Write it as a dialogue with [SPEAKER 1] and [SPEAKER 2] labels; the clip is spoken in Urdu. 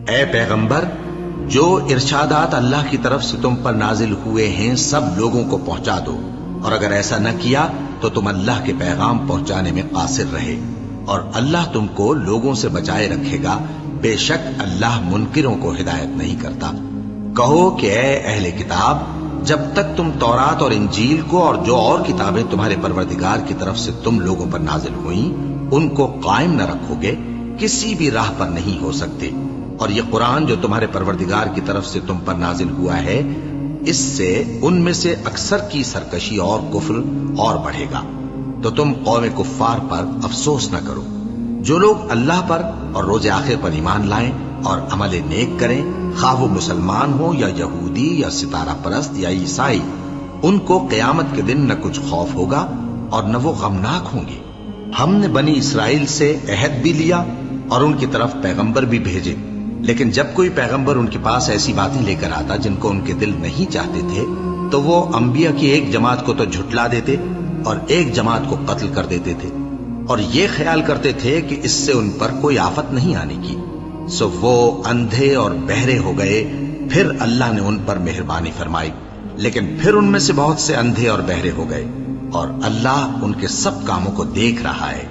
[SPEAKER 1] اے پیغمبر، جو ارشادات اللہ کی طرف سے تم پر نازل ہوئے ہیں سب لوگوں کو پہنچا دو، اور اگر ایسا نہ کیا تو تم اللہ کے پیغام پہنچانے میں قاصر رہے، اور اللہ تم کو لوگوں سے بچائے رکھے گا، بے شک اللہ منکروں کو ہدایت نہیں کرتا۔ کہو کہ اے اہل کتاب، جب تک تم تورات اور انجیل کو اور جو اور کتابیں تمہارے پروردگار کی طرف سے تم لوگوں پر نازل ہوئیں ان کو قائم نہ رکھو گے، کسی بھی راہ پر نہیں ہو سکتے، اور یہ قرآن جو تمہارے پروردگار کی طرف سے تم پر نازل ہوا ہے، اس سے ان میں سے اکثر کی سرکشی اور کفر اور بڑھے گا، تو تم قوم کفار پر افسوس نہ کرو۔ جو لوگ اللہ پر اور روز آخر پر ایمان لائیں اور عمل نیک کریں، خواہ وہ مسلمان ہو یا یہودی یا ستارہ پرست یا عیسائی، ان کو قیامت کے دن نہ کچھ خوف ہوگا اور نہ وہ غمناک ہوں گے۔ ہم نے بنی اسرائیل سے عہد بھی لیا اور ان کی طرف پیغمبر بھی بھیجے، لیکن جب کوئی پیغمبر ان کے پاس ایسی باتیں لے کر آتا جن کو ان کے دل نہیں چاہتے تھے تو وہ انبیاء کی ایک جماعت کو تو جھٹلا دیتے اور ایک جماعت کو قتل کر دیتے تھے، اور یہ خیال کرتے تھے کہ اس سے ان پر کوئی آفت نہیں آنے کی، سو وہ اندھے اور بہرے ہو گئے۔ پھر اللہ نے ان پر مہربانی فرمائی، لیکن پھر ان میں سے بہت سے اندھے اور بہرے ہو گئے، اور اللہ ان کے سب کاموں کو دیکھ رہا ہے۔